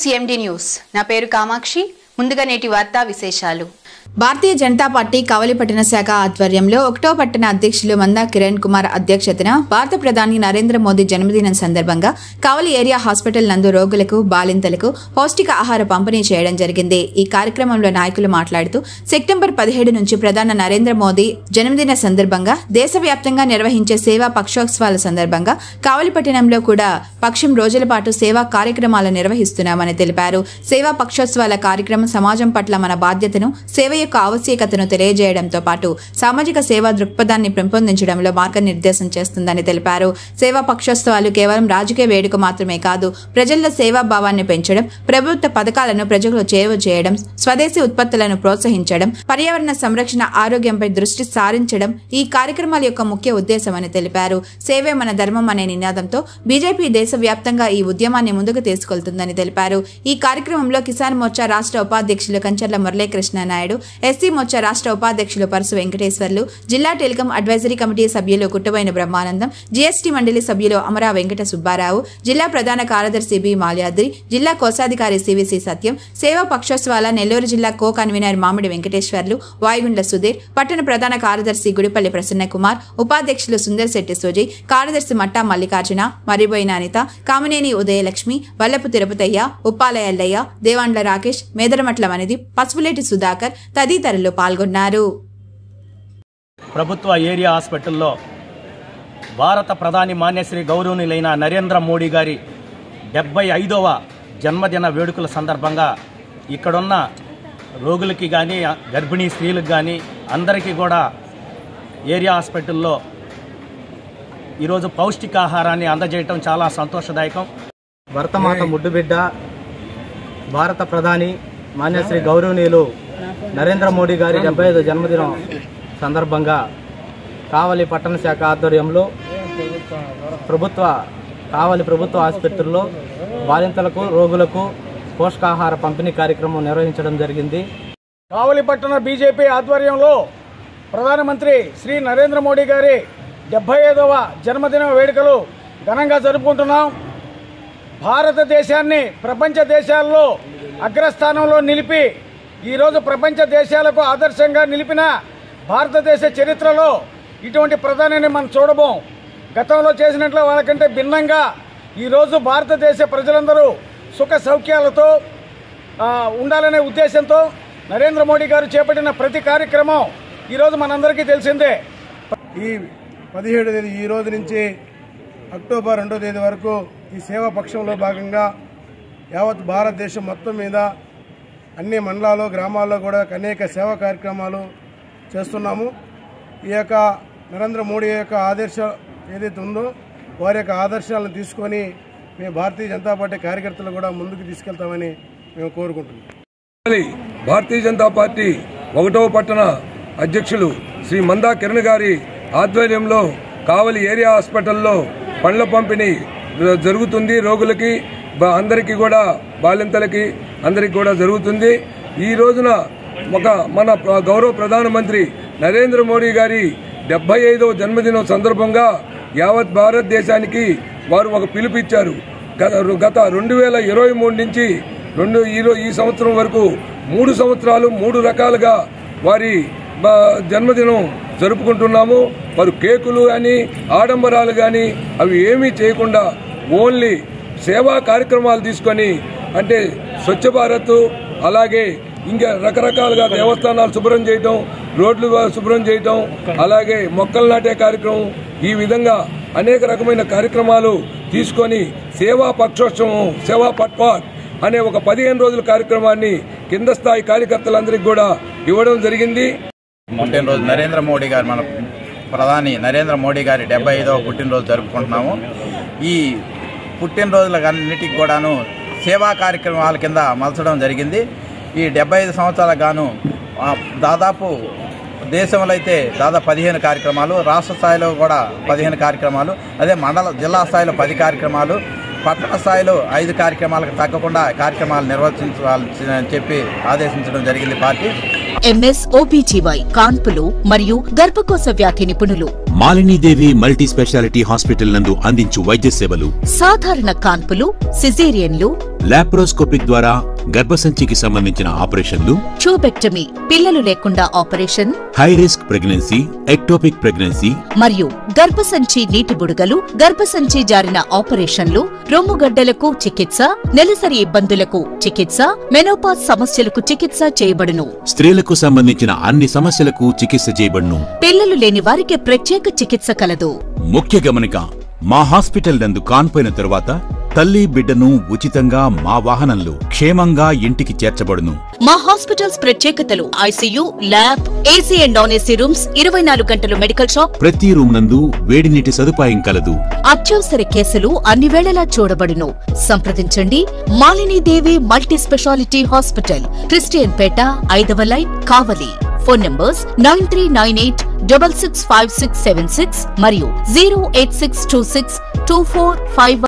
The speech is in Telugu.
CMD news. నా పేరు కామాక్షి. ముందుగా నేటి వార్తా విశేషాలు. భారతీయ జనతా పార్టీ కావలి పట్టణ శాఖ ఆధ్వర్యంలో 1వ పట్టణ అధ్యక్షులు మందా కిరణ్ కుమార్ అధ్యక్షతన భారత ప్రధాని నరేంద్ర మోదీ జన్మదినం సందర్భంగా కావలి ఏరియా హాస్పిటల్ నందు రోగులకు బాలింతలకు పౌష్టిక ఆహార పంపిణీ చేయడం జరిగింది. ఈ కార్యక్రమంలో నాయకులు మాట్లాడుతూ సెప్టెంబర్ 17 నుంచి ప్రధాని నరేంద్ర మోదీ జన్మదిన సందర్భంగా దేశవ్యాప్తంగా నిర్వహించే సేవా పక్షోత్సవాల సందర్భంగా కావలి పట్టణంలో కూడా పక్షం రోజుల పాటు సేవా కార్యక్రమాలు నిర్వహిస్తున్నామని తెలిపారు. సేవా పక్షోత్సవాల కార్యక్రమం సమాజం పట్ల మన బాధ్యతను సేవ యొక్క ఆవశ్యకతను తెలియజేయడంతో పాటు సామాజిక సేవా దృక్పథాన్ని పెంపొందించడంలో మార్గనిర్దేశం చేస్తుందని తెలిపారు. సేవా పక్షోత్సవాలు కేవలం రాజకీయ వేడుక మాత్రమే కాదు, ప్రజల్లో సేవా భావాన్ని పెంచడం, ప్రభుత్వ పథకాలను ప్రజలకు చేరువ చేయడం, స్వదేశీ ఉత్పత్తులను ప్రోత్సహించడం, పర్యావరణ సంరక్షణ, ఆరోగ్యంపై దృష్టి సారించడం ఈ కార్యక్రమాల యొక్క ముఖ్య ఉద్దేశమని తెలిపారు. సేవే మన ధర్మం అనే నినాదంతో బీజేపీ దేశవ్యాప్తంగా ఈ ఉద్యమాన్ని ముందుకు తీసుకెళ్తుందని తెలిపారు. ఈ కార్యక్రమంలో కిసాన్ మోర్చా రాష్ట్ర ఉపాధ్యక్షులు కంచర్ల మురళీకృష్ణ నాయుడు, ఎస్సీ మోర్చా రాష్ట్ర ఉపాధ్యక్షులు పరసు వెంకటేశ్వర్లు, జిల్లా టెలికాం అడ్వైజరీ కమిటీ సభ్యులు కుట్టబోయిన బ్రహ్మానందం, జీఎస్టీ మండలి సభ్యులు అమరా వెంకట సుబ్బారావు, జిల్లా ప్రధాన కార్యదర్శి బి మాల్యాద్రి, జిల్లా కోశాధికారి సివిసి సత్యం, సేవా పక్షోత్సవాల నెల్లూరు జిల్లా కో కన్వీనర్ మామిడి వెంకటేశ్వర్లు, వాయుగుండ్ల సుధీర్, పట్టణ ప్రధాన కార్యదర్శి గుడిపల్లి ప్రసన్న కుమార్, ఉపాధ్యక్షులు సుందర్ శెట్టి సుజయ్, కార్యదర్శి మట్టా మల్లికార్జున, మరిబోయిన అనిత, కామినేని ఉదయలక్ష్మి, వల్లపు తిరుపతయ్య, ఉప్పాల ఎల్లయ్య, దేవాండ్ల రాకేష్, మేదరమట్ల మనిది, పసుపులేటి సుధాకర్ తదితరులు పాల్గొన్నారు. ప్రభుత్వ ఏరియా హాస్పిటల్లో భారత ప్రధాని మాన్యశ్రీ గౌరవనీయులైన నరేంద్ర మోడీ గారి 75వ జన్మదిన వేడుకల సందర్భంగా ఇక్కడున్న రోగులకి కానీ గర్భిణీ స్త్రీలకు కానీ అందరికీ కూడా ఏరియా హాస్పిటల్లో ఈరోజు పౌష్టికాహారాన్ని అందజేయటం చాలా సంతోషదాయకం. భరతమాత ముద్దుబిడ్డ భారత ప్రధాని మాన్యశ్రీ గౌరవనీయులు నరేంద్ర మోడీ గారి 75వ జన్మదినం సందర్భంగా కావలి పట్టణ శాఖ ఆధ్వర్యంలో కావలి ప్రభుత్వ ఆసుపత్రుల్లో బాలింతలకు రోగులకు పోషకాహార పంపిణీ కార్యక్రమం నిర్వహించడం జరిగింది. కావలి పట్టణ బీజేపీ ఆధ్వర్యంలో ప్రధానమంత్రి శ్రీ నరేంద్ర మోడీ గారి 75వ జన్మదిన వేడుకలు ఘనంగా జరుపుకుంటున్నాం. భారతదేశాన్ని ప్రపంచ దేశాల్లో అగ్రస్థానంలో నిలిపి ఈరోజు ప్రపంచ దేశాలకు ఆదర్శంగా నిలిపిన భారతదేశ చరిత్రలో ఇటువంటి ప్రధానిని మనం చూడబోం. గతంలో చేసినట్లు వాళ్ళకంటే భిన్నంగా ఈరోజు భారతదేశ ప్రజలందరూ సుఖ సౌఖ్యాలతో ఉండాలనే ఉద్దేశంతో నరేంద్ర మోడీ గారు చేపట్టిన ప్రతి కార్యక్రమం ఈరోజు మనందరికీ తెలిసిందే. ఈ 17వ తేదీ ఈ రోజు నుంచి అక్టోబర్ 2వ తేదీ వరకు ఈ సేవా పక్షంలో భాగంగా యావత్ భారతదేశం మొత్తం మీద అన్ని మండలాల్లో గ్రామాల్లో కూడా అనేక సేవా కార్యక్రమాలు చేస్తున్నాము. ఈ యొక్క నరేంద్ర మోడీ యొక్క ఆదర్శం ఏదైతే ఉందో వారి యొక్క ఆదర్శాలను తీసుకొని మేము భారతీయ జనతా పార్టీ కార్యకర్తలు కూడా ముందుకు తీసుకెళ్తామని మేము కోరుకుంటున్నాం. భారతీయ జనతా పార్టీ 1వ పట్టణ అధ్యక్షులు శ్రీ మందా కిరణ్ గారి ఆధ్వర్యంలో కావలి ఏరియా హాస్పిటల్లో పండ్ల పంపిణీ జరుగుతుంది. రోగులకి అందరికీ కూడా బాలింతలకి అందరికీ కూడా జరుగుతుంది. ఈ రోజున మన గౌరవ ప్రధానమంత్రి నరేంద్ర మోడీ గారి 75వ జన్మదినం సందర్భంగా యావత్ భారతదేశానికి వారు ఒక పిలుపిచ్చారు. గత 2023 నుంచి ఈ సంవత్సరం వరకు 3 సంవత్సరాలు 3 రకాలుగా వారి జన్మదినం జరుపుకుంటున్నాము. వారు కేకులు కానీ ఆడంబరాలు కానీ అవి ఏమీ చేయకుండా ఓన్లీ సేవా కార్యక్రమాలు తీసుకొని, అంటే స్వచ్ఛ భారత్, అలాగే ఇంకా రకరకాలుగా దేవస్థానాలు శుభ్రం చేయటం, రోడ్లు శుభ్రం చేయటం, అలాగే మొక్కలు నాటే కార్యక్రమం, ఈ విధంగా అనేక రకమైన కార్యక్రమాలు తీసుకొని సేవా పక్షోత్సవం, సేవా పట్వాట్ అనే ఒక 15 రోజుల కార్యక్రమాన్ని కింద స్థాయి కార్యకర్తలందరికీ కూడా ఇవ్వడం జరిగింది. పుట్టినరోజు నరేంద్ర మోడీ గారు, మన ప్రధాని నరేంద్ర మోడీ గారి 75వ పుట్టినరోజు జరుపుకుంటున్నాము. ఈ పుట్టినరోజులన్నిటికి కూడాను సేవా కార్యక్రమాల కింద మలచడం జరిగింది. ఈ 75 సంవత్సరాలకు గాను దాదాపు దేశంలో అయితే దాదాపు 15 కార్యక్రమాలు, రాష్ట్ర స్థాయిలో కూడా 15 కార్యక్రమాలు, అదే జిల్లా స్థాయిలో 10 కార్యక్రమాలు, పట్టణ స్థాయిలో 5 కార్యక్రమాలకు తగ్గకుండా కార్యక్రమాలు నిర్వహించాలని చెప్పి ఆదేశించడం జరిగింది పార్టీ. MS OBGY కాన్పులు మరియు గర్భకోశ వ్యాధి నిపుణులు మాలినీదేవి మల్టీ స్పెషాలిటీ హాస్పిటల్ నందు అందించు వైద్య సేవలు సాధారణ కాన్పులు, సిజేరియన్లు, లాప్రోస్కోపిక్ ద్వారా గర్భసంచికి సంబంధించిన ఆపరేషన్లు, ట్యూబెక్టమీ పిల్లలు లేకుండా operation, high risk pregnancy, ectopic pregnancy మరియు గర్భసంచి నీటి బుడగలు, గర్భసంచి జారిన ఆపరేషన్లు, రొమ్ముగడ్డలకు చికిత్స, నెలసరి ఇబ్బందులకు చికిత్స, మెనోపాజ్ సమస్యలకు చికిత్స చేయబడును. స్త్రీలకు సంబంధించిన అన్ని సమస్యలకు చికిత్స చేయబడును. పిల్లలు లేని వారికి ప్రత్యేక చికిత్స కలదు. ముఖ్య గమనిక, మా హాస్పిటల్ నందు కాన్పోయిన తరువాత తల్లి బిడ్డను ఉచితంగా మా వాహనంలో క్షేమంగా ఇంటికి చేర్చబడును. మా హాస్పిటల్స్ ప్రత్యేకతలు: ICU, lab, AC and non AC rooms, 24 గంటలు మెడికల్ షాప్, ప్రతి రూమ్ నందు వేడి నీటి సదుపాయం కలదు. అత్యవసర కేసులు అన్ని వేళలా చూడబడును. సంప్రదించండి Malinidevi multi speciality hospital, Christian Peta, 5వ లైన్, కావలి. ఫోన్ నంబర్స్ 9398665676 మరియు 086262451.